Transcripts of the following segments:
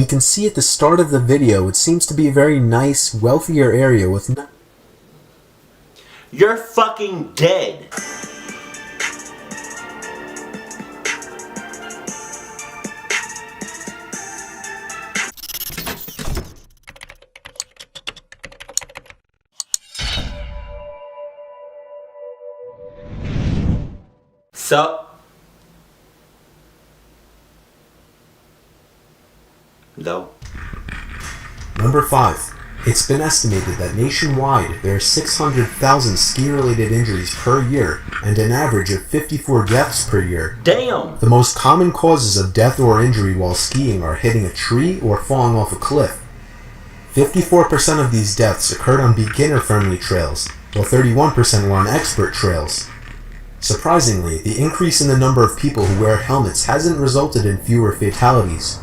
You can see at the start of the video, it seems to be a very nice, wealthier area with no... You're fucking dead. So... No. Number 5. It's been estimated that nationwide there are 600,000 ski-related injuries per year and an average of 54 deaths per year. Damn! The most common causes of death or injury while skiing are hitting a tree or falling off a cliff. 54% of these deaths occurred on beginner-friendly trails, while 31% were on expert trails. Surprisingly, the increase in the number of people who wear helmets hasn't resulted in fewer fatalities.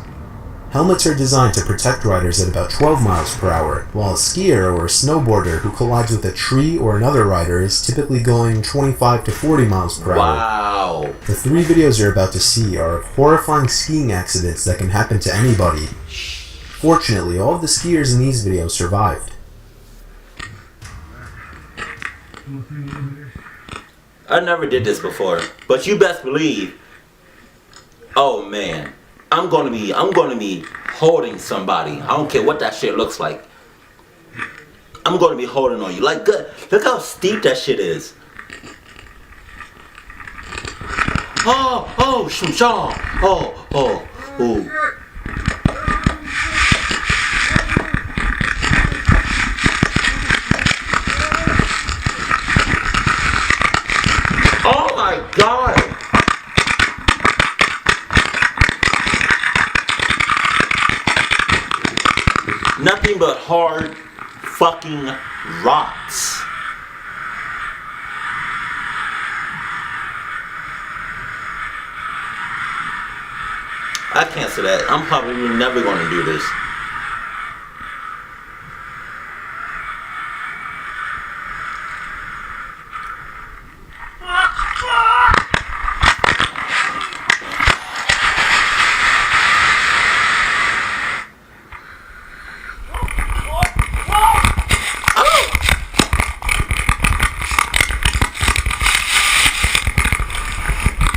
Helmets are designed to protect riders at about 12 miles per hour, while a skier or a snowboarder who collides with a tree or another rider is typically going 25 to 40 miles per hour. Wow. The 3 videos you're about to see are of horrifying skiing accidents that can happen to anybody. Fortunately, all of the skiers in these videos survived. I never did this before, but you best believe, oh man, I'm gonna be holding somebody. I don't care what that shit looks like. I'm gonna be holding on you. Like, good. Look how steep that shit is. Oh, Shumshaw. Oh. Oh my God. Nothing but hard fucking rocks. I can't say that. I'm probably never going to do this.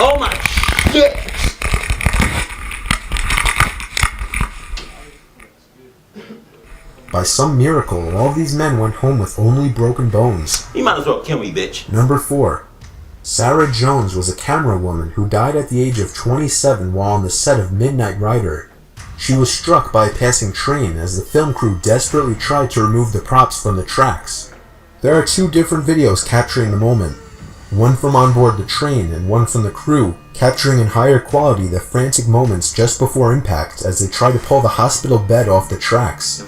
Oh my shit! By some miracle, all of these men went home with only broken bones. You might as well kill me, bitch. Number 4. Sarah Jones was a camera woman who died at the age of 27 while on the set of Midnight Rider. She was struck by a passing train as the film crew desperately tried to remove the props from the tracks. There are 2 different videos capturing the moment. One from on board the train and one from the crew, capturing in higher quality the frantic moments just before impact as they try to pull the hospital bed off the tracks.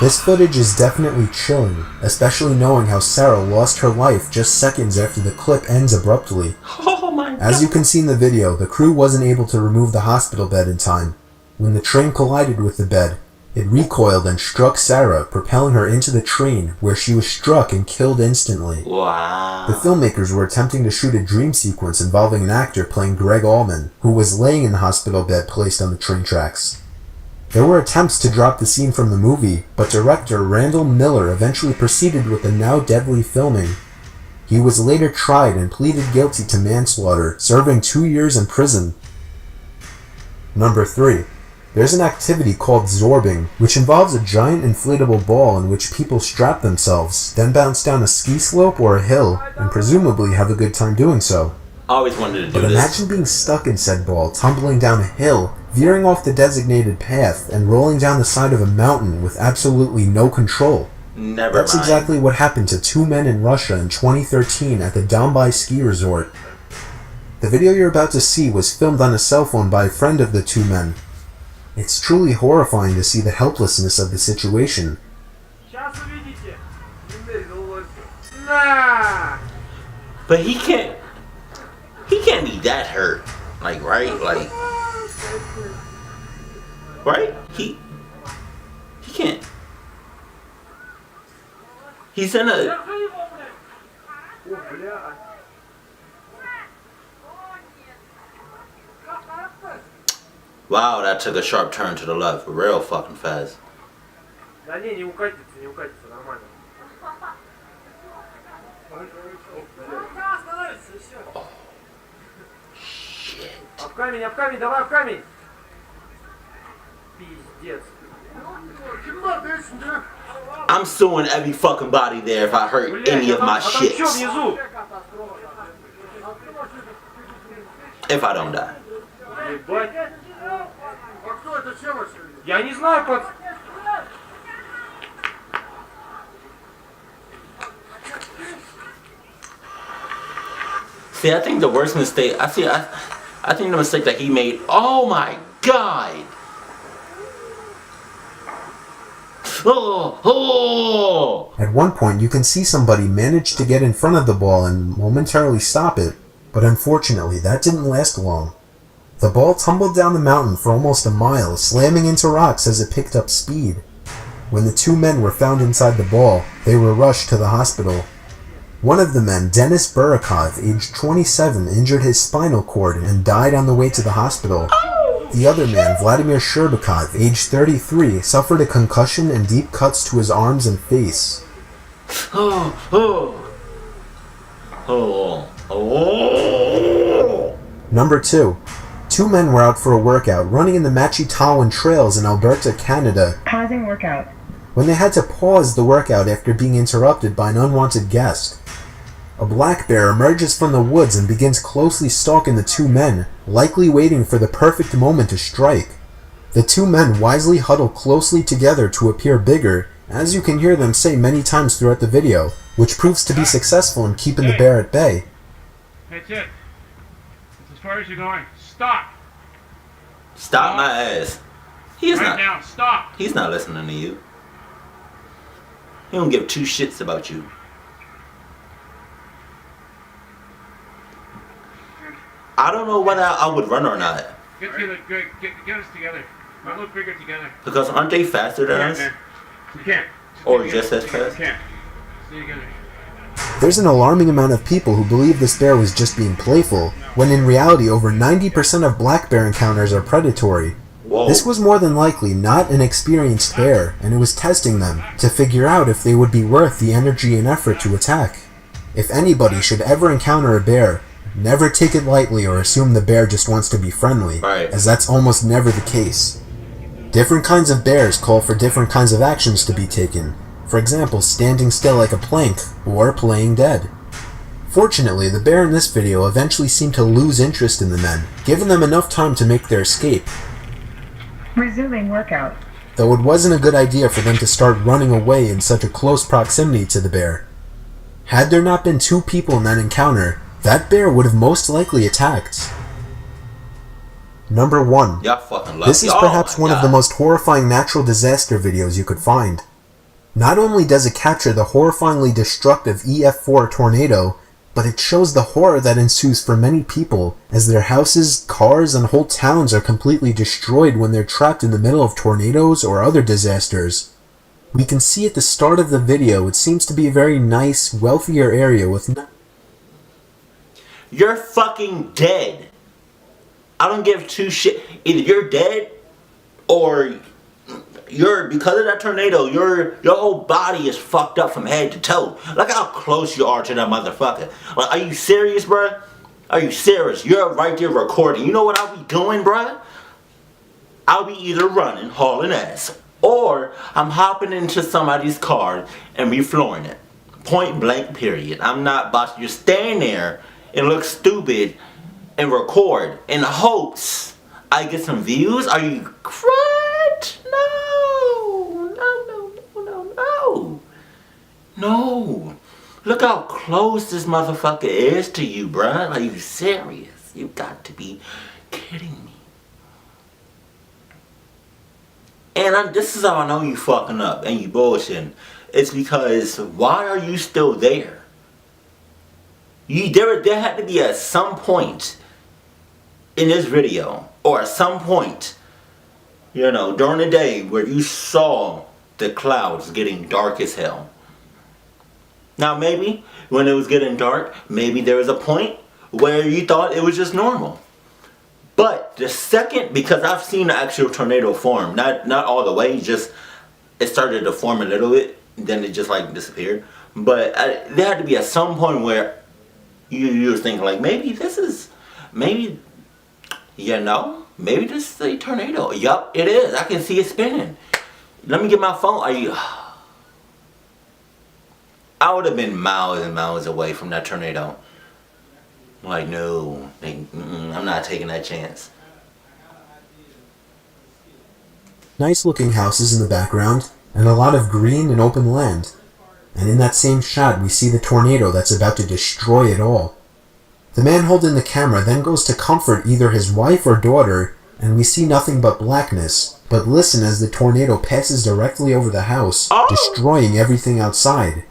This footage is definitely chilling, especially knowing how Sarah lost her life just seconds after the clip ends abruptly. Oh my God. As you can see in the video, the crew wasn't able to remove the hospital bed in time. When the train collided with the bed, it recoiled and struck Sarah, propelling her into the train, where she was struck and killed instantly. Wow. The filmmakers were attempting to shoot a dream sequence involving an actor playing Greg Allman, who was laying in the hospital bed placed on the train tracks. There were attempts to drop the scene from the movie, but director Randall Miller eventually proceeded with the now deadly filming. He was later tried and pleaded guilty to manslaughter, serving 2 years in prison. Number 3. There's an activity called zorbing, which involves a giant inflatable ball in which people strap themselves, then bounce down a ski slope or a hill, and presumably have a good time doing so. I always wanted to do But this. imagine being stuck in said ball, tumbling down a hill, veering off the designated path, and rolling down the side of a mountain with absolutely no control. That's exactly what happened to 2 men in Russia in 2013 at the Dombai ski resort. The video you're about to see was filmed on a cell phone by a friend of the 2 men. It's truly horrifying to see the helplessness of the situation. But he can't be that hurt. Like, right? Like... Right? He can't. He's in a... Wow, that took a sharp turn to the left real fucking fast. Да не укатится, нормально. Oh, shit. Об камень, давай об камень. Пиздец. I'm suing every fucking body there if I hurt any of my shits. If I don't die. Я не знаю, пацан. See, I think the worst mistake, I think the mistake that he made, oh my god! Oh. At one point, you can see somebody manage to get in front of the ball and momentarily stop it, but unfortunately, that didn't last long. The ball tumbled down the mountain for almost a mile, slamming into rocks as it picked up speed. When the two men were found inside the ball, they were rushed to the hospital. One of the men, Denis Burakov, aged 27, injured his spinal cord and died on the way to the hospital. The other man, Vladimir Sherbakov, aged 33, suffered a concussion and deep cuts to his arms and face. Number 2. Two men were out for a workout, running in the Machitawan trails in Alberta, Canada. Pausing workout. When they had to pause the workout after being interrupted by an unwanted guest. A black bear emerges from the woods and begins closely stalking the two men, likely waiting for the perfect moment to strike. The two men wisely huddle closely together to appear bigger, as you can hear them say many times throughout the video, which proves to be successful in keeping the bear at bay. That's it. That's as far as you're going. Stop. Stop my ass. He's right not. now, stop. He's not listening to you. He don't give two shits about you. I don't know whether I would run or not. Get us together. Might look bigger together. Because aren't they faster than us? We can't. Or just as fast? We can't. Stay together. There's an alarming amount of people who believe this bear was just being playful, when in reality over 90% of black bear encounters are predatory. Whoa. This was more than likely not an experienced bear, and it was testing them to figure out if they would be worth the energy and effort to attack. If anybody should ever encounter a bear, never take it lightly or assume the bear just wants to be friendly, Right. as that's almost never the case. Different kinds of bears call for different kinds of actions to be taken. For example, standing still like a plank, or playing dead. Fortunately, the bear in this video eventually seemed to lose interest in the men, giving them enough time to make their escape. Resuming workout. Though it wasn't a good idea for them to start running away in such a close proximity to the bear. Had there not been two people in that encounter, that bear would have most likely attacked. Number 1. Y'all fucking lucky. This is perhaps one of the most horrifying natural disaster videos you could find. Not only does it capture the horrifyingly destructive EF4 tornado, but it shows the horror that ensues for many people as their houses, cars, and whole towns are completely destroyed when they're trapped in the middle of tornadoes or other disasters. We can see at the start of the video it seems to be a very nice, wealthier area with You're fucking dead. I don't give two shit. Either you're dead or you're, because of that tornado, your whole body is fucked up from head to toe. Look how close you are to that motherfucker. Like, are you serious, bruh? Are you serious? You're right there recording. You know what I'll be doing, bruh? I'll be either running, hauling ass, or I'm hopping into somebody's car and be flooring it. Point blank, period. I'm not about to just stand there and look stupid and record in hopes I get some views. Are you crud? No. Look how close this motherfucker is to you, bruh. Are you serious? You got to be kidding me. And this is how I know you fucking up and you bullshitting. It's because why are you still there? There had to be at some point in this video, or at some point You know, during the day where you saw the clouds getting dark as hell. Now maybe when it was getting dark, maybe there was a point where you thought it was just normal. But the second, because I've seen the actual tornado form, not all the way, just it started to form a little bit, then it just like disappeared. But there had to be at some point where you were thinking like, maybe this is, maybe this is a tornado. Yup, it is. I can see it spinning. Let me get my phone. I would have been miles and miles away from that tornado. Like, no, I'm not taking that chance. Nice looking houses in the background, and a lot of green and open land. And in that same shot we see the tornado that's about to destroy it all. The man holding the camera then goes to comfort either his wife or daughter, and we see nothing but blackness. But listen as the tornado passes directly over the house, destroying everything outside.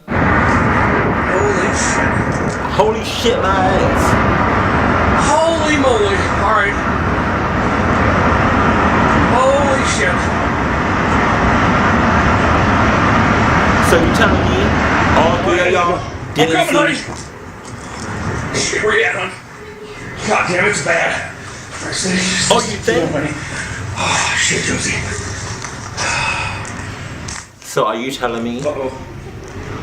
Holy shit. Holy shit, my ass. Holy moly. Alright. Holy shit. So you telling me all three of y'all didn't I'm coming, see? honey. Shit, where you at, hon? God damn, it's bad. Oh, you think? Oh, shit, Josie. So are you telling me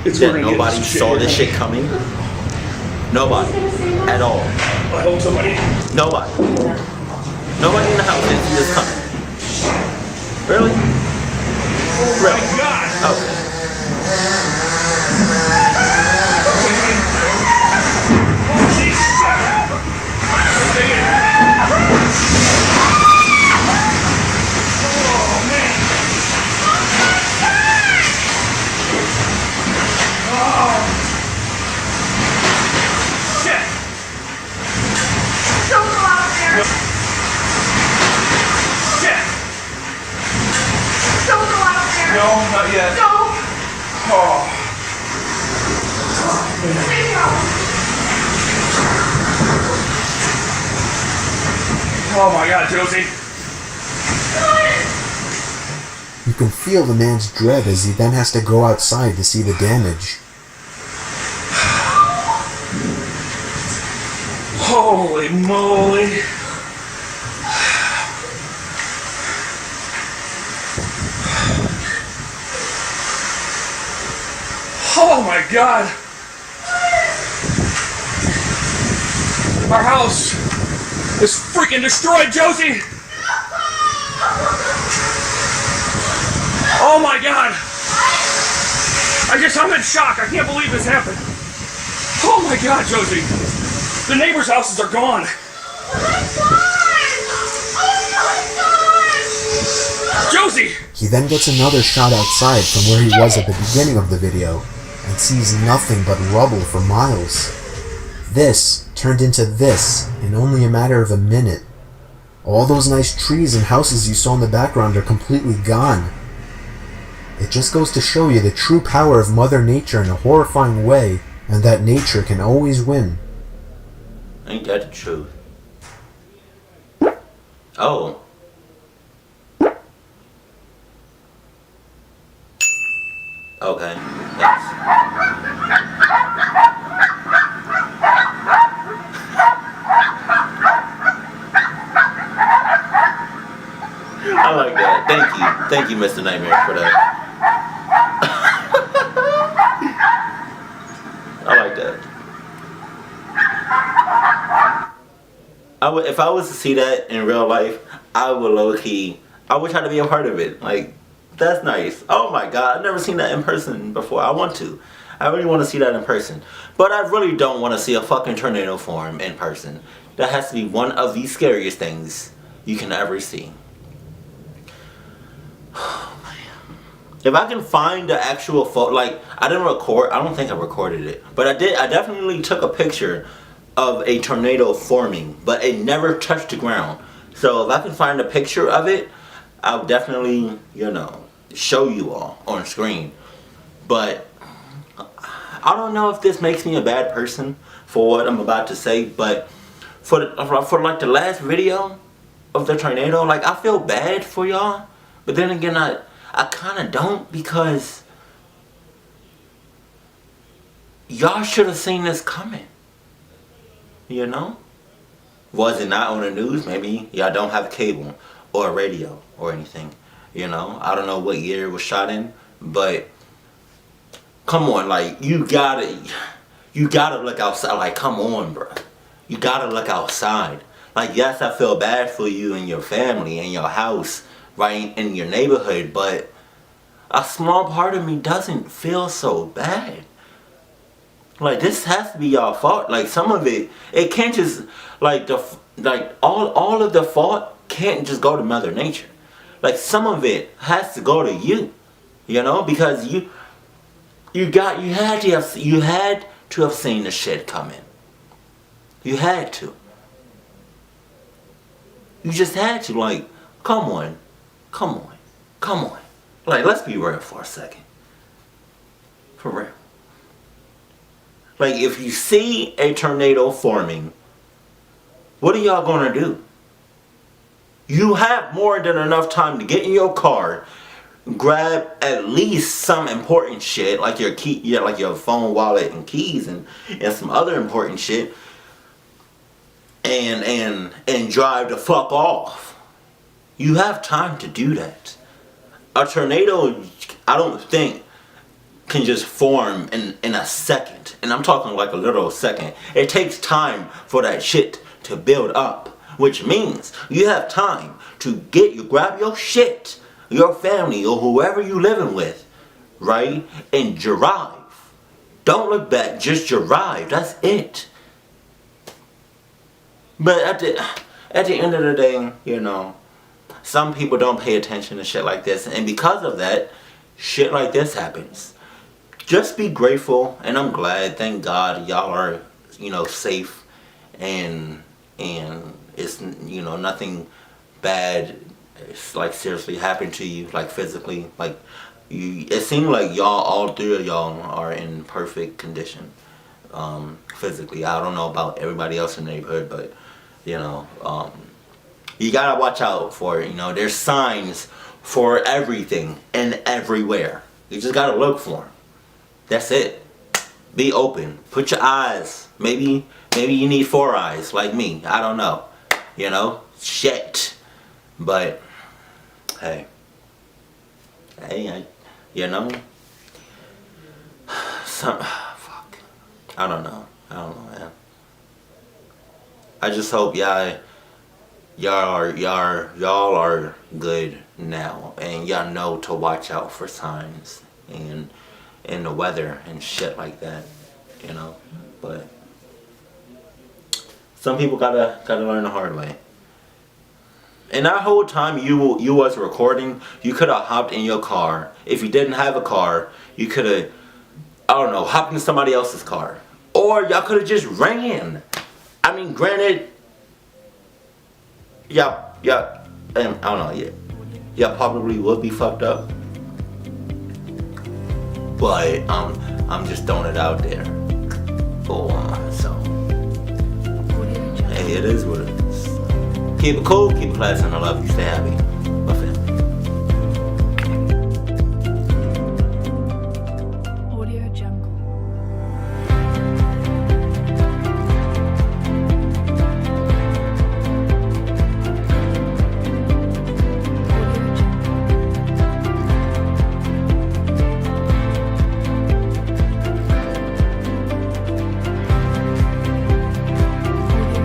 It's that nobody saw this shit coming? Nobody. At all. I hope somebody. Nobody. Nobody in the house didn't see this coming. Really? Oh my God. Okay. Holy oh man. Oh. Shit. Don't go out there! Shit. Don't go out there! No, not yet. Don't! Oh. Oh my God, Josie. You can feel the man's dread as he then has to go outside to see the damage. Holy moly. Oh my God. Our house is freaking destroyed, Josie. Oh my God. I'm in shock. I can't believe this happened. Oh my God, Josie. The neighbors' houses are gone. Josie! He then gets another shot outside from where he was at the beginning of the video, and sees nothing but rubble for miles. This turned into this in only a matter of a minute. All those nice trees and houses you saw in the background are completely gone. It just goes to show you the true power of Mother Nature in a horrifying way, and that nature can always win. Ain't that the truth? Oh. Okay. Thanks. I like that. Thank you. Thank you, Mr. Nightmare, for that. I like that. If I was to see that in real life, I would low-key, I would try to be a part of it. Like, that's nice. Oh my God, I've never seen that in person before. I want to. I really want to see that in person. But I really don't want to see a fucking tornado form in person. That has to be one of the scariest things you can ever see. Oh, man. If I can find the actual photo, like, I didn't record, I don't think I recorded it. But I definitely took a picture of a tornado forming, but it never touched the ground. So if I can find a picture of it, I'll definitely, show you all on screen. But I don't know if this makes me a bad person for what I'm about to say, but for like the last video, of the tornado, like, I feel bad for y'all, but then again, I kind of don't, because y'all should have seen this coming. You know? Was it not on the news? Maybe y'all don't have cable or radio or anything. You know? I don't know what year it was shot in, but come on, like, you gotta look outside. Like, come on, bro. You gotta look outside. Like, yes, I feel bad for you and your family and your house, right, in your neighborhood, but a small part of me doesn't feel so bad. Like, this has to be y'all fault. Like, some of it can't just, like, all of the fault can't just go to Mother Nature. Like, some of it has to go to you, you know, because you had to have seen the shit coming. You had to. You just had to. Like, come on. Like, let's be real for a second. For real. Like, if you see a tornado forming, what are y'all gonna do? You have more than enough time to get in your car, grab at least some important shit, like your key, like your phone, wallet, and keys, and some other important shit, and drive the fuck off. You have time to do that. A tornado, I don't think, can just form in a second. And I'm talking like a literal second. It takes time for that shit to build up. Which means you have time to grab your shit, your family, or whoever you living with, right? And drive. Don't look back, just drive. That's it. But at the end of the day, you know, some people don't pay attention to shit like this. And because of that, shit like this happens. Just be grateful, and I'm glad, thank God, y'all are, you know, safe, and it's, you know, nothing bad, it's like seriously happened to you, like physically, like it seemed like y'all, all three of y'all are in perfect condition, physically. I don't know about everybody else in the neighborhood, but, you know, you gotta watch out for it, you know, there's signs for everything and everywhere. You just gotta look for them. That's it. Be open. Put your eyes. Maybe you need 4 eyes like me. I don't know. You know? Shit. But hey, you know, fuck. I don't know, man. I just hope y'all are good now, and y'all know to watch out for signs and the weather and shit like that, you know. But some people gotta learn the hard way. And that whole time you was recording, you could have hopped in your car. If you didn't have a car, you could have, I don't know, hopped in somebody else's car, or y'all could have just ran. I mean, granted, yeah, I don't know, yeah, probably would be fucked up. But I'm just throwing it out there. So hey, it is what it is. Keep it cool, keep it classy, and I love you. Stay happy.